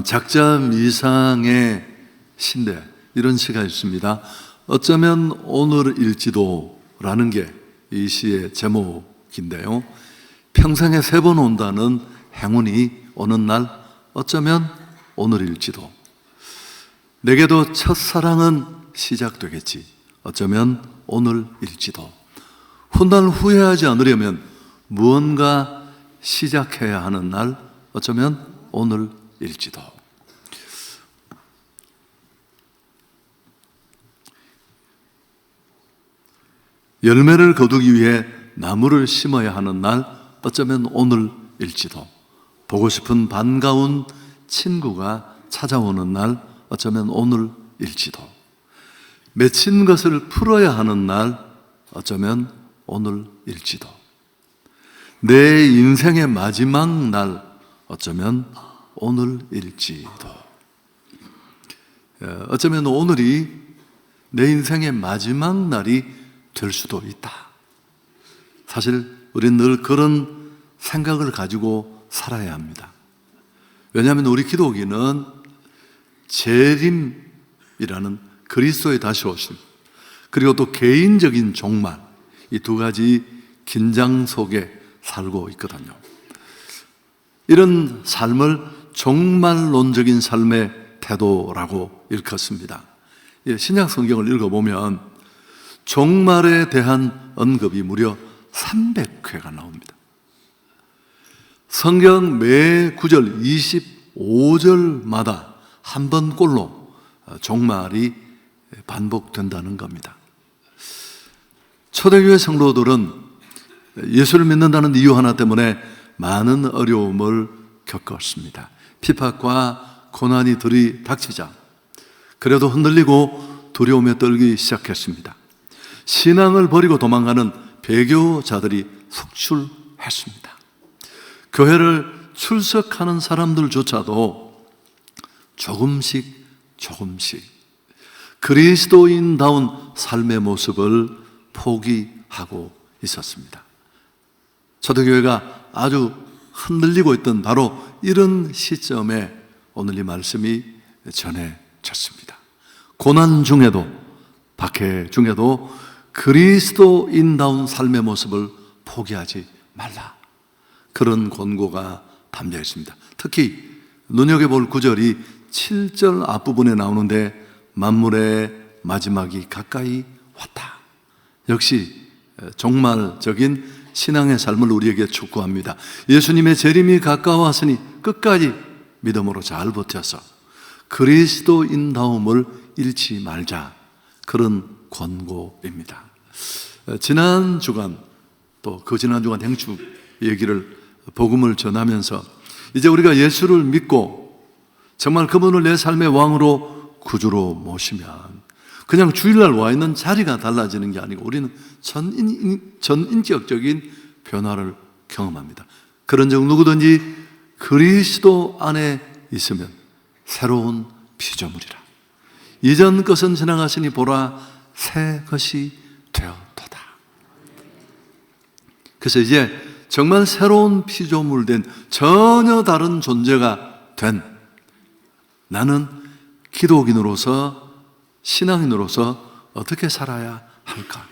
작자 미상의 시인데 이런 시가 있습니다. 어쩌면 오늘일지도라는 게 이 시의 제목인데요. 평생에 3번 온다는 행운이 오는 날 어쩌면 오늘일지도. 내게도 첫사랑은 시작되겠지. 어쩌면 오늘일지도. 훗날 후회하지 않으려면 무언가 시작해야 하는 날 어쩌면 오늘일지도. 열매를 거두기 위해 나무를 심어야 하는 날 어쩌면 오늘일지도. 보고 싶은 반가운 친구가 찾아오는 날 어쩌면 오늘일지도. 맺힌 것을 풀어야 하는 날 어쩌면 오늘일지도. 내 인생의 마지막 날 어쩌면 오늘일지도. 어쩌면 오늘이 내 인생의 마지막 날이 될 수도 있다. 사실 우리는 늘 그런 생각을 가지고 살아야 합니다. 왜냐하면 우리 기독인은 재림이라는 그리스도의 다시 오심, 그리고 또 개인적인 종말, 이 두 가지 긴장 속에 살고 있거든요. 이런 삶을 종말론적인 삶의 태도라고 일컫습니다. 신약 성경을 읽어보면 종말에 대한 언급이 무려 300회가 나옵니다. 성경 매 구절 25절마다 한 번꼴로 종말이 반복된다는 겁니다. 초대교회 성도들은 예수를 믿는다는 이유 하나 때문에 많은 어려움을 겪었습니다. 핍박과 고난이 들이닥치자 그래도 흔들리고 두려움에 떨기 시작했습니다. 신앙을 버리고 도망가는 배교자들이 속출했습니다. 교회를 출석하는 사람들조차도 조금씩 그리스도인다운 삶의 모습을 포기하고 있었습니다. 초대교회가 아주 흔들리고 있던 바로 이런 시점에 오늘 이 말씀이 전해졌습니다. 고난 중에도, 박해 중에도 그리스도인다운 삶의 모습을 포기하지 말라, 그런 권고가 담겨 있습니다. 특히 눈여겨볼 구절이 7절 앞부분에 나오는데 만물의 마지막이 가까이 왔다. 역시 종말적인 신앙의 삶을 우리에게 촉구합니다. 예수님의 재림이 가까웠으니 끝까지 믿음으로 잘 버텨서 그리스도인다움을 잃지 말자, 그런 권고입니다. 지난 주간 또 그 지난 주간 행주 얘기를 복음을 전하면서 이제 우리가 예수를 믿고 정말 그분을 내 삶의 왕으로 구주로 모시면 그냥 주일날 와 있는 자리가 달라지는 게 아니고 우리는 전인격적인 변화를 경험합니다. 그런 적 누구든지 그리스도 안에 있으면 새로운 피조물이라. 이전 것은 지나갔으니 보라 새 것이 되었도다. 그래서 이제 정말 새로운 피조물 된 전혀 다른 존재가 된 나는 기독인으로서, 신앙인으로서 어떻게 살아야 할까?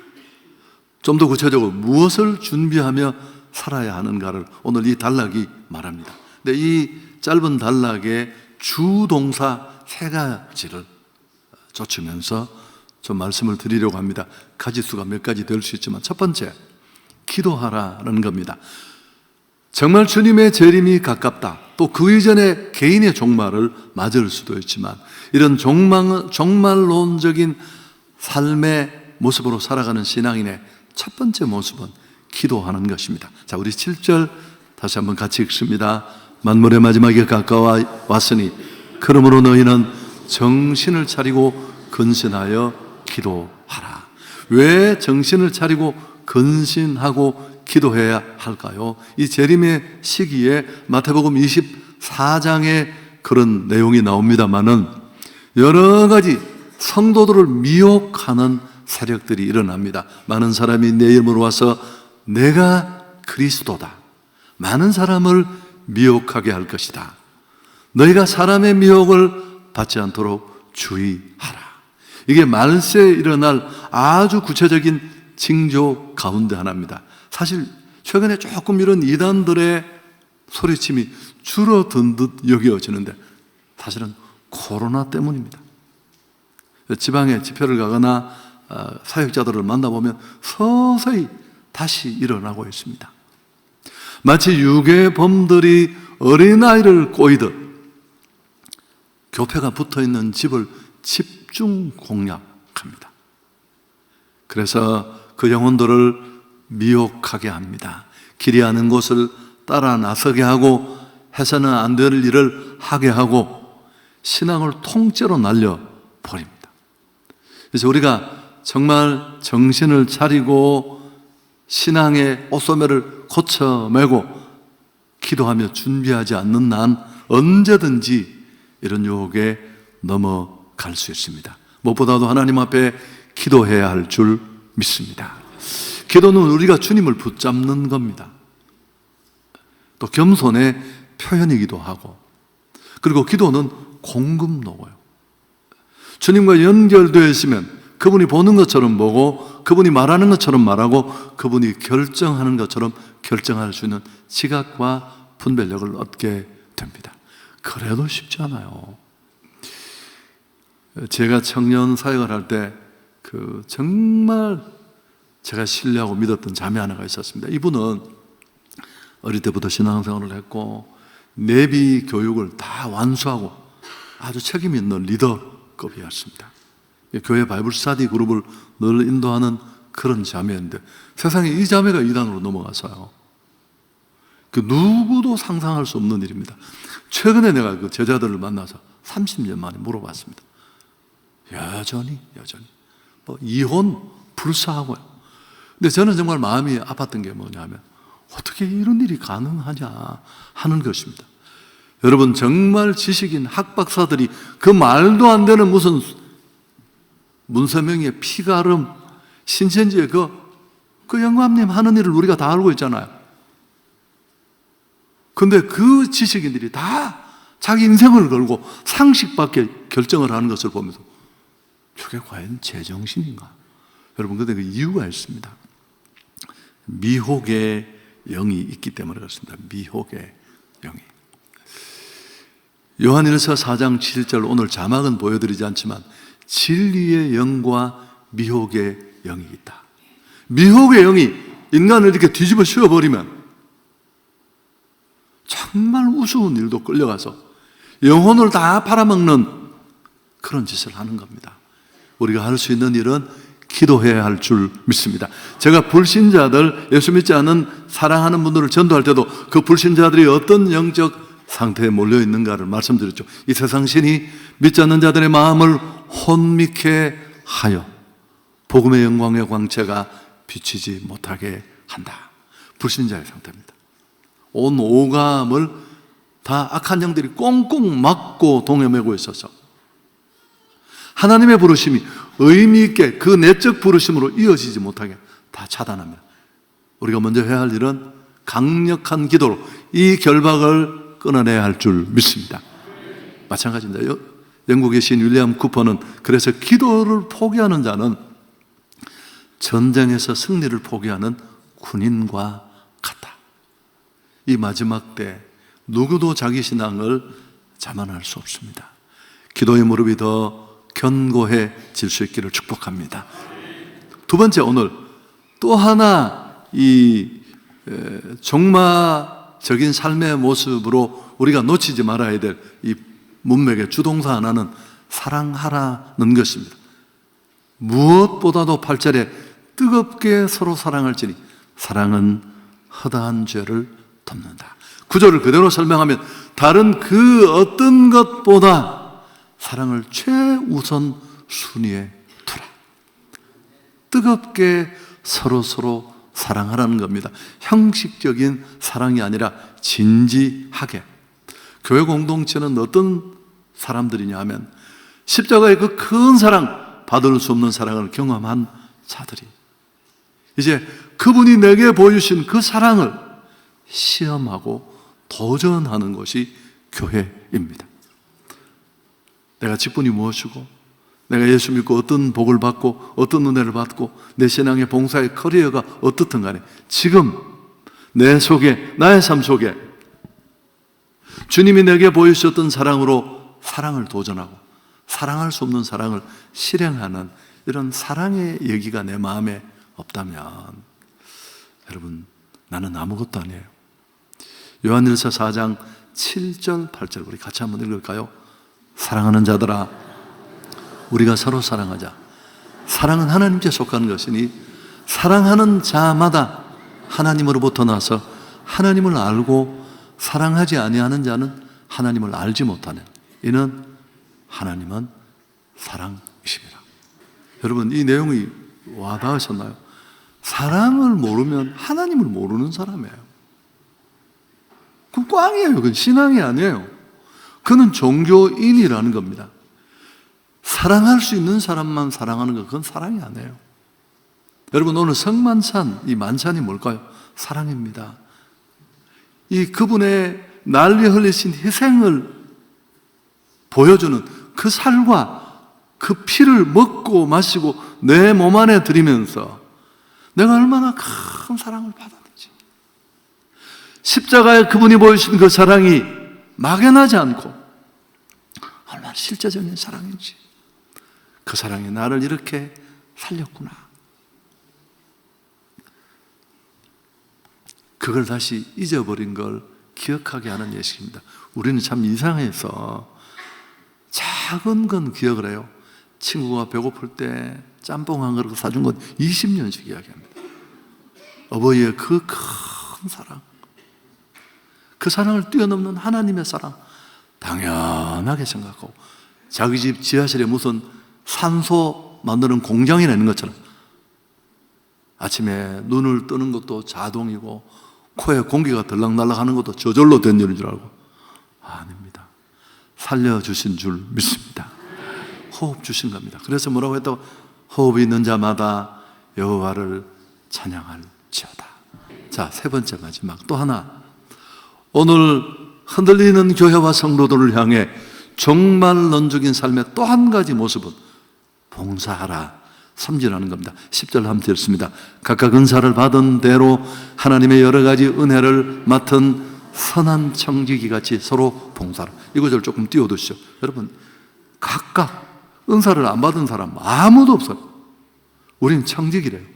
좀 더 구체적으로 무엇을 준비하며 살아야 하는가를 오늘 이 단락이 말합니다. 근데 이 짧은 단락의 주동사 3가지를 쫓으면서 좀 말씀을 드리려고 합니다. 가지수가 몇 가지 될 수 있지만 첫 번째, 기도하라는 겁니다. 정말 주님의 재림이 가깝다. 또 그 이전에 개인의 종말을 맞을 수도 있지만 이런 종말론적인 삶의 모습으로 살아가는 신앙인의 첫 번째 모습은 기도하는 것입니다. 자, 우리 7절 다시 한번 같이 읽습니다. 만물의 마지막이 가까워 왔으니 그러므로 너희는 정신을 차리고 근신하여 기도하라. 왜 정신을 차리고 근신하고 기도해야 할까요? 이 재림의 시기에 마태복음 24장에 그런 내용이 나옵니다만은 여러 가지 성도들을 미혹하는 세력들이 일어납니다. 많은 사람이 내 이름으로 와서 내가 그리스도다. 많은 사람을 미혹하게 할 것이다. 너희가 사람의 미혹을 받지 않도록 주의하라. 이게 말세에 일어날 아주 구체적인 징조 가운데 하나입니다. 사실 최근에 조금 이런 이단들의 소리침이 줄어든 듯 여겨지는데 사실은 코로나 때문입니다. 지방에 집회를 가거나 사역자들을 만나보면 서서히 다시 일어나고 있습니다. 마치 유괴범들이 어린아이를 꼬이듯 교패가 붙어있는 집을 집중 공략합니다. 그래서 그 영혼들을 미혹하게 합니다. 길이 아는 곳을 따라 나서게 하고 해서는 안 될 일을 하게 하고 신앙을 통째로 날려버립니다. 그래서 우리가 정말 정신을 차리고 신앙의 옷소매를 고쳐매고 기도하며 준비하지 않는 난 언제든지 이런 유혹에 넘어갈 수 있습니다. 무엇보다도 하나님 앞에 기도해야 할 줄 믿습니다. 기도는 우리가 주님을 붙잡는 겁니다. 또 겸손의 표현이기도 하고, 그리고 기도는 공급노고요. 주님과 연결되어 있으면 그분이 보는 것처럼 보고, 그분이 말하는 것처럼 말하고, 그분이 결정하는 것처럼 결정할 수 있는 지각과 분별력을 얻게 됩니다. 그래도 쉽지 않아요. 제가 청년 사역을 할 때 정말 제가 신뢰하고 믿었던 자매 하나가 있었습니다. 이분은 어릴 때부터 신앙생활을 했고 내비 교육을 다 완수하고 아주 책임 있는 리더급이었습니다. 교회 바이블 스터디 그룹을 늘 인도하는 그런 자매인데 세상에 이 자매가 이단으로 넘어가서요. 누구도 상상할 수 없는 일입니다. 최근에 내가 그 제자들을 만나서 30년 만에 물어봤습니다. 여전히 이혼 불사하고요. 근데 저는 정말 마음이 아팠던 게 뭐냐면 어떻게 이런 일이 가능하냐 하는 것입니다. 여러분, 정말 지식인 학박사들이 그 말도 안 되는 무슨 문서명의 피가름 신천지의 그 영감님 하는 일을 우리가 다 알고 있잖아요. 근데 그 지식인들이 다 자기 인생을 걸고 상식밖에 결정을 하는 것을 보면서 저게 과연 제정신인가? 여러분, 근데 그 이유가 있습니다. 미혹의 영이 있기 때문에 그렇습니다. 미혹의 영이. 요한일서 4장 7절, 오늘 자막은 보여드리지 않지만 진리의 영과 미혹의 영이 있다. 미혹의 영이 인간을 이렇게 뒤집어 씌워버리면 정말 우스운 일도 끌려가서 영혼을 다 팔아먹는 그런 짓을 하는 겁니다. 우리가 할 수 있는 일은 기도해야 할 줄 믿습니다. 제가 불신자들, 예수 믿지 않은 사랑하는 분들을 전도할 때도 그 불신자들이 어떤 영적 상태에 몰려 있는가를 말씀드렸죠. 이 세상 신이 믿지 않는 자들의 마음을 혼미케 하여 복음의 영광의 광채가 비치지 못하게 한다. 불신자의 상태입니다. 온 오감을 다 악한 영들이 꽁꽁 막고 동여매고 있어서 하나님의 부르심이 의미 있게 그 내적 부르심으로 이어지지 못하게 다 차단합니다. 우리가 먼저 해야 할 일은 강력한 기도로 이 결박을 끊어내야 할 줄 믿습니다. 마찬가지입니다. 영국의 시인 윌리엄 쿠퍼는 그래서 기도를 포기하는 자는 전쟁에서 승리를 포기하는 군인과 같다. 이 마지막 때 누구도 자기 신앙을 자만할 수 없습니다. 기도의 무릎이 더 견고해질 수 있기를 축복합니다. 두 번째, 오늘 또 하나 이 종마적인 삶의 모습으로 우리가 놓치지 말아야 될 이 문맥의 주동사 하나는 사랑하라는 것입니다. 무엇보다도 8절에 뜨겁게 서로 사랑할지니 사랑은 허다한 죄를 덮는다. 구절을 그대로 설명하면 다른 그 어떤 것보다 사랑을 최우선 순위에 두라. 뜨겁게 서로 사랑하라는 겁니다. 형식적인 사랑이 아니라 진지하게. 교회 공동체는 어떤 사람들이냐 하면 십자가의 그 큰 사랑, 받을 수 없는 사랑을 경험한 자들이 이제 그분이 내게 보여주신 그 사랑을 시험하고 도전하는 것이 교회입니다. 내가 직분이 무엇이고, 내가 예수 믿고 어떤 복을 받고 어떤 은혜를 받고 내 신앙의 봉사의 커리어가 어떻든 간에 지금 내 속에, 나의 삶 속에 주님이 내게 보여주셨던 사랑으로 사랑을 도전하고 사랑할 수 없는 사랑을 실행하는 이런 사랑의 얘기가 내 마음에 없다면 여러분, 나는 아무것도 아니에요. 요한일서 4장 7절 8절 우리 같이 한번 읽을까요? 사랑하는 자들아, 우리가 서로 사랑하자. 사랑은 하나님께 속하는 것이니 사랑하는 자마다 하나님으로부터 나서 하나님을 알고 사랑하지 아니하는 자는 하나님을 알지 못하네. 이는 하나님은 사랑이십니다. 여러분, 이 내용이 와닿으셨나요? 사랑을 모르면 하나님을 모르는 사람이에요. 그건 꽝이에요. 그건 신앙이 아니에요. 그는 종교인이라는 겁니다. 사랑할 수 있는 사람만 사랑하는 것, 그건 사랑이 아니에요. 여러분, 오늘 성만찬, 이 만찬이 뭘까요? 사랑입니다. 이 그분의 날 위해 흘리신 희생을 보여주는 그 살과 그 피를 먹고 마시고 내 몸 안에 들이면서 내가 얼마나 큰 사랑을 받았는지, 십자가에 그분이 보여주신 그 사랑이 막연하지 않고 얼마나 실제적인 사랑인지, 그 사랑이 나를 이렇게 살렸구나, 그걸 다시 잊어버린 걸 기억하게 하는 예식입니다. 우리는 참 이상해서 작은 건 기억을 해요. 친구가 배고플 때 짬뽕 한 그릇 사준 건 20년씩 이야기합니다. 어버이의 그 큰 사랑, 그 사랑을 뛰어넘는 하나님의 사랑 당연하게 생각하고, 자기 집 지하실에 무슨 산소 만드는 공장이나 있는 것처럼 아침에 눈을 뜨는 것도 자동이고 코에 공기가 들락날락 하는 것도 저절로 된 일인 줄 알고, 아닙니다. 살려주신 줄 믿습니다. 호흡 주신 겁니다. 그래서 뭐라고 했다고? 호흡이 있는 자마다 여호와를 찬양할지어다. 자, 세 번째 마지막 또 하나, 오늘 흔들리는 교회와 성도들을 향해 종말론적인 삶의 또 한 가지 모습은 봉사하라, 섬기라는 겁니다. 10절 한번 읽습니다. 각각 은사를 받은 대로 하나님의 여러 가지 은혜를 맡은 선한 청지기 같이 서로 봉사하라. 이 구절 조금 띄워두시죠. 여러분, 각각 은사를 안 받은 사람 아무도 없어요. 우린 청지기래요.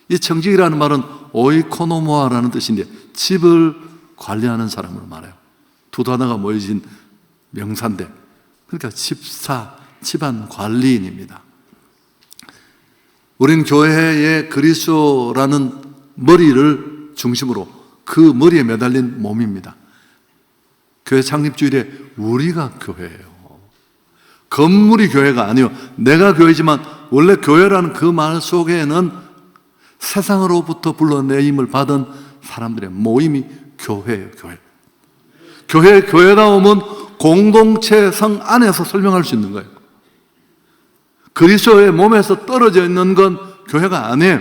이 청지기라는 말은 오이코노모아라는 뜻인데 집을 관리하는 사람으로 말해요. 두 단어가 모여진 명사인데, 그러니까 집사, 집안 관리인입니다. 우린 교회의 그리스도라는 머리를 중심으로 그 머리에 매달린 몸입니다. 교회 창립주일에 우리가 교회예요. 건물이 교회가 아니요, 내가 교회지만 원래 교회라는 그 말 속에는 세상으로부터 불러내임을 받은 사람들의 모임이 교회예요. 교회다움은 공동체성 안에서 설명할 수 있는 거예요. 그리스도의 몸에서 떨어져 있는 건 교회가 아니에요.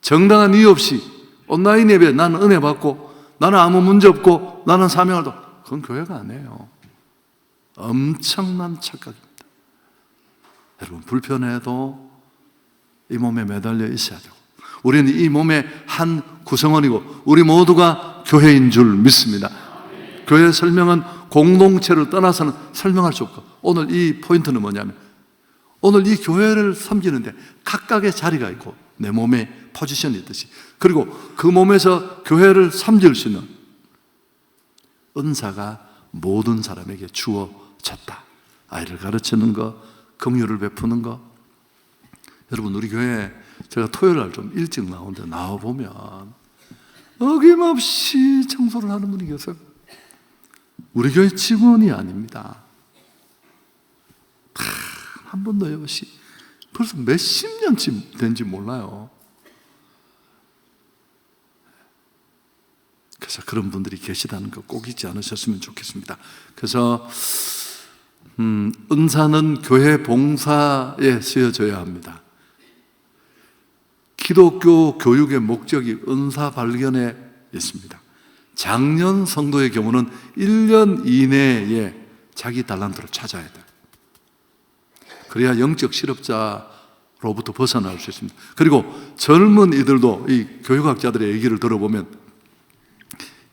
정당한 이유 없이 온라인 예배, 나는 은혜 받고 나는 아무 문제 없고 나는 사명을 도, 그건 교회가 아니에요. 엄청난 착각입니다. 여러분, 불편해도 이 몸에 매달려 있어야 되고, 우리는 이 몸의 한 구성원이고 우리 모두가 교회인 줄 믿습니다. 교회의 설명은 공동체를 떠나서는 설명할 수 없고, 오늘 이 포인트는 뭐냐면, 오늘 이 교회를 섬기는데 각각의 자리가 있고 내 몸에 포지션이 있듯이, 그리고 그 몸에서 교회를 섬길 수 있는 은사가 모든 사람에게 주어졌다. 아이를 가르치는 거, 긍휼을 베푸는 거. 여러분, 우리 교회 제가 토요일 날 좀 일찍 나오는데 나와보면 어김없이 청소를 하는 분이 계세요. 우리 교회 직원이 아닙니다. 한 번도 없이 벌써 몇십 년쯤 된지 몰라요. 그래서 그런 분들이 계시다는 거 꼭 잊지 않으셨으면 좋겠습니다. 그래서 은사는 교회 봉사에 쓰여져야 합니다. 기독교 교육의 목적이 은사 발견에 있습니다. 장년 성도의 경우는 1년 이내에 자기 달란트를 찾아야 돼요. 그래야 영적 실업자로부터 벗어날 수 있습니다. 그리고 젊은 이들도 이 교육학자들의 얘기를 들어보면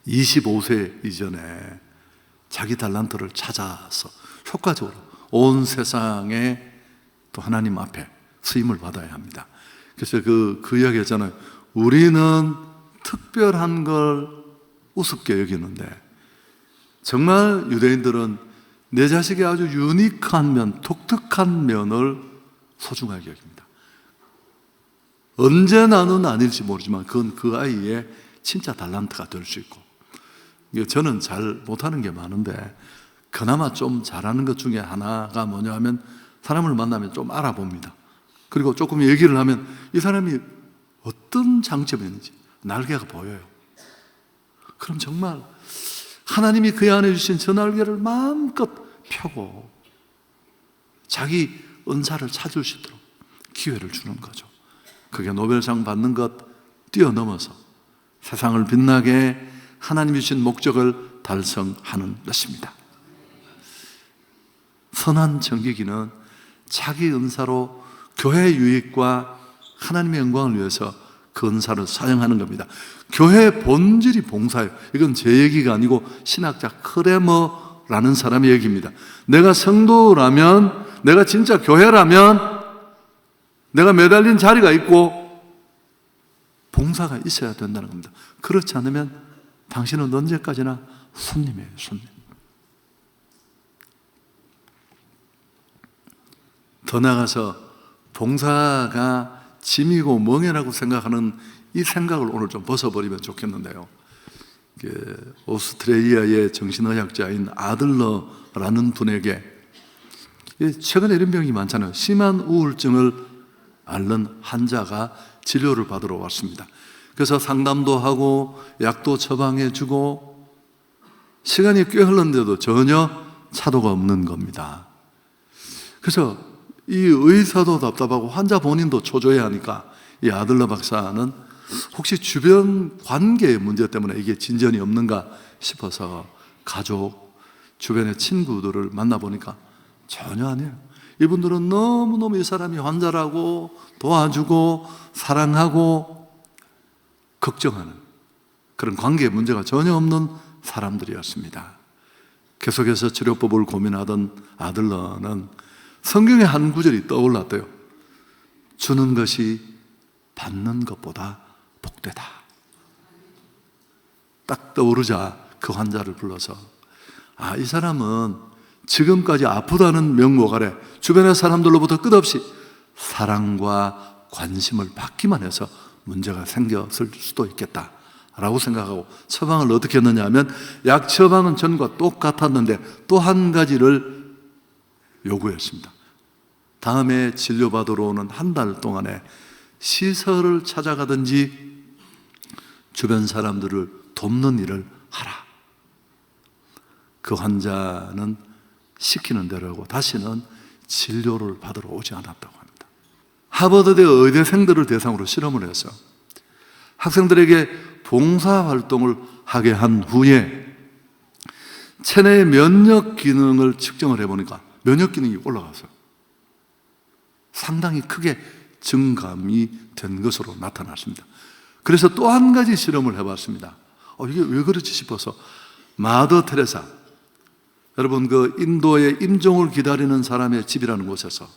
25세 이전에 자기 달란트를 찾아서 효과적으로 온 세상에 또 하나님 앞에 쓰임을 받아야 합니다. 그래서 그 이야기 했잖아요. 우리는 특별한 걸 우습게 여기는데 정말 유대인들은 내 자식의 아주 유니크한 면, 독특한 면을 소중하게 여깁니다. 언제나는 아닐지 모르지만 그건 그 아이의 진짜 달란트가 될 수 있고, 저는 잘 못하는 게 많은데 그나마 좀 잘하는 것 중에 하나가 뭐냐 하면 사람을 만나면 좀 알아봅니다. 그리고 조금 얘기를 하면 이 사람이 어떤 장점이 있는지 날개가 보여요. 그럼 정말 하나님이 그의 안에 주신 저 날개를 마음껏 펴고 자기 은사를 찾을 수 있도록 기회를 주는 거죠. 그게 노벨상 받는 것 뛰어넘어서 세상을 빛나게 하나님이 주신 목적을 달성하는 것입니다. 선한 청지기는 자기 은사로 교회 유익과 하나님의 영광을 위해서 그 은사를 사용하는 겁니다. 교회의 본질이 봉사예요. 이건 제 얘기가 아니고 신학자 크레머라는 사람의 얘기입니다. 내가 성도라면, 내가 진짜 교회라면 내가 매달린 자리가 있고 봉사가 있어야 된다는 겁니다. 그렇지 않으면 당신은 언제까지나 손님이에요, 손님. 더 나아가서 봉사가 짐이고 멍해라고 생각하는 이 생각을 오늘 좀 벗어버리면 좋겠는데요. 오스트레일리아의 정신의학자인 아들러라는 분에게 최근에 이런 병이 많잖아요. 심한 우울증을 앓는 환자가 진료를 받으러 왔습니다. 그래서 상담도 하고 약도 처방해 주고 시간이 꽤 흘렀는데도 전혀 차도가 없는 겁니다. 그래서 이 의사도 답답하고 환자 본인도 초조해하니까 이 아들러 박사는 혹시 주변 관계의 문제 때문에 이게 진전이 없는가 싶어서 가족, 주변의 친구들을 만나보니까 전혀 아니에요. 이분들은 너무너무 이 사람이 환자라고 도와주고 사랑하고 걱정하는 그런 관계의 문제가 전혀 없는 사람들이었습니다. 계속해서 치료법을 고민하던 아들러는 성경의 한 구절이 떠올랐대요. 주는 것이 받는 것보다 복되다. 딱 떠오르자 그 환자를 불러서 이 사람은 지금까지 아프다는 명목 아래 주변의 사람들로부터 끝없이 사랑과 관심을 받기만 해서 문제가 생겼을 수도 있겠다라고 생각하고 처방을 어떻게 했느냐 하면 약 처방은 전과 똑같았는데 또 한 가지를 요구했습니다. 다음에 진료받으러 오는 한 달 동안에 시설을 찾아가든지 주변 사람들을 돕는 일을 하라. 그 환자는 시키는 대로 하고 다시는 진료를 받으러 오지 않았다고 합니다. 하버드대 의대생들을 대상으로 실험을 해서 학생들에게 봉사활동을 하게 한 후에 체내의 면역 기능을 측정을 해보니까 면역 기능이 올라가서요. 상당히 크게 증감이 된 것으로 나타났습니다. 그래서 또 한 가지 실험을 해봤습니다. 이게 왜 그렇지 싶어서 마더 테레사, 여러분 그 인도의 임종을 기다리는 사람의 집이라는 곳에서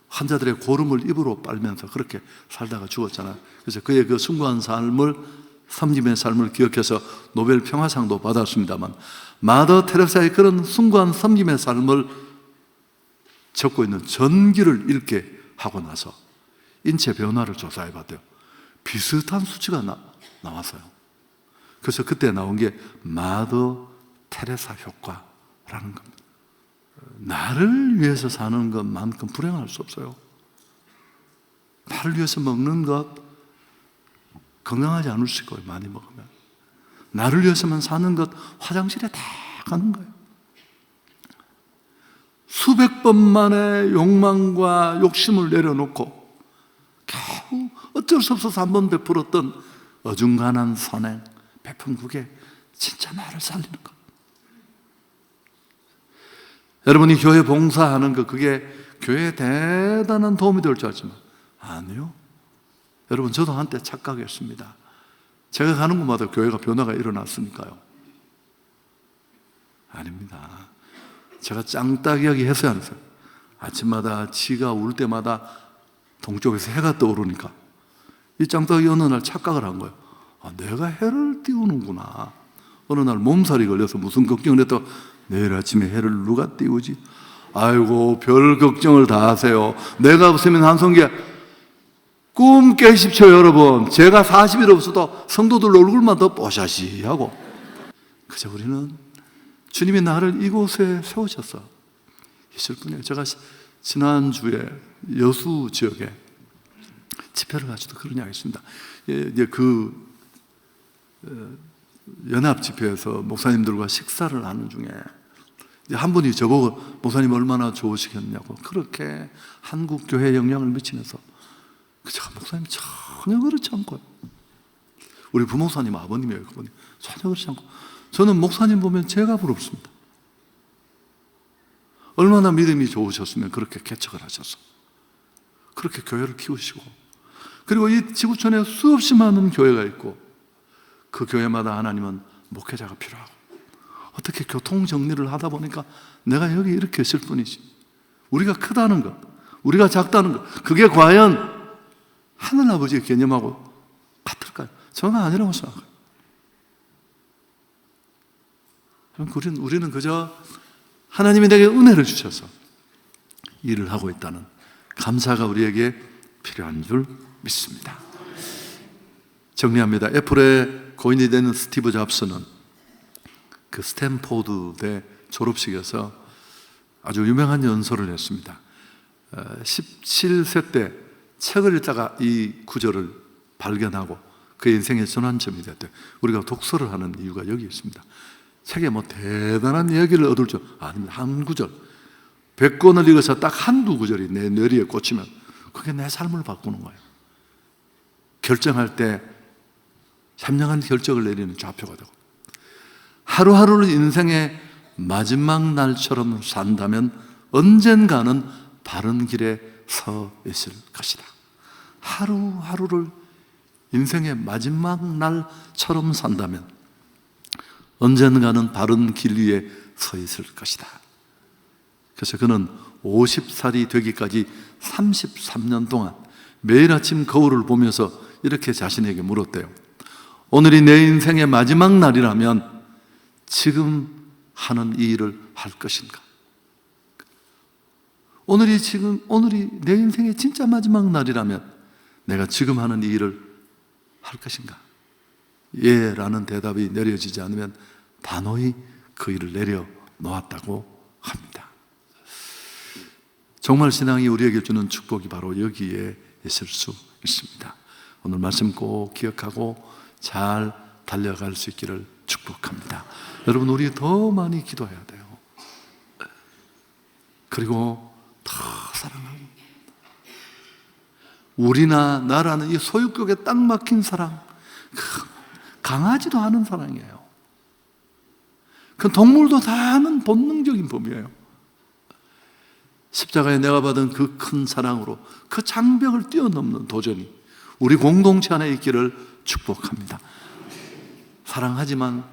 환자들의 고름을 입으로 빨면서 그렇게 살다가 죽었잖아요. 그래서 그의 그 숭고한 삶을, 섬김의 삶을 기억해서 노벨 평화상도 받았습니다만 마더 테레사의 그런 숭고한 섬김의 삶을 적고 있는 전기를 읽게 하고 나서 인체 변화를 조사해 봤대요. 비슷한 수치가 나왔어요. 그래서 그때 나온 게 마더 테레사 효과라는 겁니다. 나를 위해서 사는 것만큼 불행할 수 없어요. 나를 위해서 먹는 것 건강하지 않을 수 있고요. 많이 먹으면 나를 위해서만 사는 것 화장실에 다 가는 거예요. 수백 번만의 욕망과 욕심을 내려놓고 겨우 어쩔 수 없어서 한번 베풀었던 어중간한 선행, 베푼 그게 진짜 나를 살리는 것. 여러분이 교회 봉사하는 것, 그게 교회에 대단한 도움이 될 줄 알지만 아니요. 여러분, 저도 한때 착각했습니다. 제가 가는 곳마다 교회가 변화가 일어났으니까요. 아닙니다. 제가 짱따기하게 했어야 하면서 아침마다 지가 울 때마다 동쪽에서 해가 떠오르니까 이 짱따기 어느 날 착각을 한 거예요. 내가 해를 띄우는구나. 어느 날 몸살이 걸려서 무슨 걱정을 했다가 내일 아침에 해를 누가 띄우지? 아이고, 별 걱정을 다 하세요. 내가 없으면 한성기야. 꿈 깨십시오, 여러분. 제가 40일 없어도 성도들 얼굴만 더 뽀샤시하고. 그저 우리는 주님이 나를 이곳에 세우셔서 있을 뿐이에요. 제가 지난주에 여수 지역에 집회를 가지도 그런 이야기 했습니다. 연합 집회에서 목사님들과 식사를 하는 중에 한 분이 저보고 목사님 얼마나 좋으시겠냐고 그렇게 한국 교회에 영향을 미치면서 제가 목사님 전혀 그렇지 않고요. 우리 부목사님 아버님이에요. 그분이 전혀 그렇지 않고 저는 목사님 보면 제가 부럽습니다. 얼마나 믿음이 좋으셨으면 그렇게 개척을 하셔서 그렇게 교회를 키우시고, 그리고 이 지구촌에 수없이 많은 교회가 있고 그 교회마다 하나님은 목회자가 필요하고, 어떻게 교통 정리를 하다 보니까 내가 여기 이렇게 있을 뿐이지, 우리가 크다는 것, 우리가 작다는 것, 그게 과연 하늘아버지의 개념하고 같을까요? 저는 아니라고 생각해요. 우리는 그저 하나님이 내게 은혜를 주셔서 일을 하고 있다는 감사가 우리에게 필요한 줄 믿습니다. 정리합니다. 애플의 고인이 되는 스티브 잡스는 그 스탠포드대 졸업식에서 아주 유명한 연설을 했습니다. 17세 때 책을 읽다가 이 구절을 발견하고 그 인생의 전환점이 됐대요. 우리가 독서를 하는 이유가 여기 있습니다. 책에 뭐 대단한 이야기를 얻을 줄 아닙니다. 한 구절, 100권을 읽어서 딱 한두 구절이 내 뇌리에 꽂히면 그게 내 삶을 바꾸는 거예요. 결정할 때 현명한 결정을 내리는 좌표가 되고, 하루하루를 인생의 마지막 날처럼 산다면 언젠가는 바른 길에 서 있을 것이다. 하루하루를 인생의 마지막 날처럼 산다면 언젠가는 바른 길 위에 서 있을 것이다. 그래서 그는 50살이 되기까지 33년 동안 매일 아침 거울을 보면서 이렇게 자신에게 물었대요. 오늘이 내 인생의 마지막 날이라면 지금 하는 이 일을 할 것인가? 오늘이 내 인생의 진짜 마지막 날이라면 내가 지금 하는 이 일을 할 것인가? 예 라는 대답이 내려지지 않으면 단호히 그 일을 내려놓았다고 합니다. 정말 신앙이 우리에게 주는 축복이 바로 여기에 있을 수 있습니다. 오늘 말씀 꼭 기억하고 잘 달려갈 수 있기를 축복합니다. 여러분, 우리 더 많이 기도해야 돼요. 그리고 더 사랑하고, 우리나 나라는 이 소유격에 딱 막힌 사랑, 강하지도 않은 사랑이에요. 그 동물도 다 하는 본능적인 법이에요. 십자가에 내가 받은 그 큰 사랑으로 그 장벽을 뛰어넘는 도전이 우리 공동체 안에 있기를 축복합니다. 사랑하지만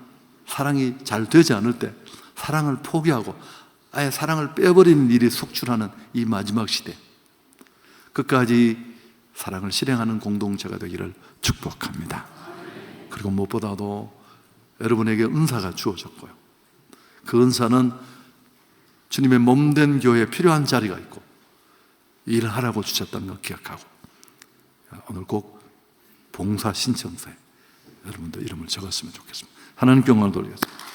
사랑이 잘 되지 않을 때 사랑을 포기하고 아예 사랑을 빼버리는 일이 속출하는 이 마지막 시대, 끝까지 사랑을 실행하는 공동체가 되기를 축복합니다. 그리고 무엇보다도 여러분에게 은사가 주어졌고요, 그 은사는 주님의 몸된 교회에 필요한 자리가 있고 일을 하라고 주셨다는 걸 기억하고, 오늘 꼭 봉사 신청서에 여러분도 이름을 적었으면 좋겠습니다. 하나님께 영광을 돌리겠습니다.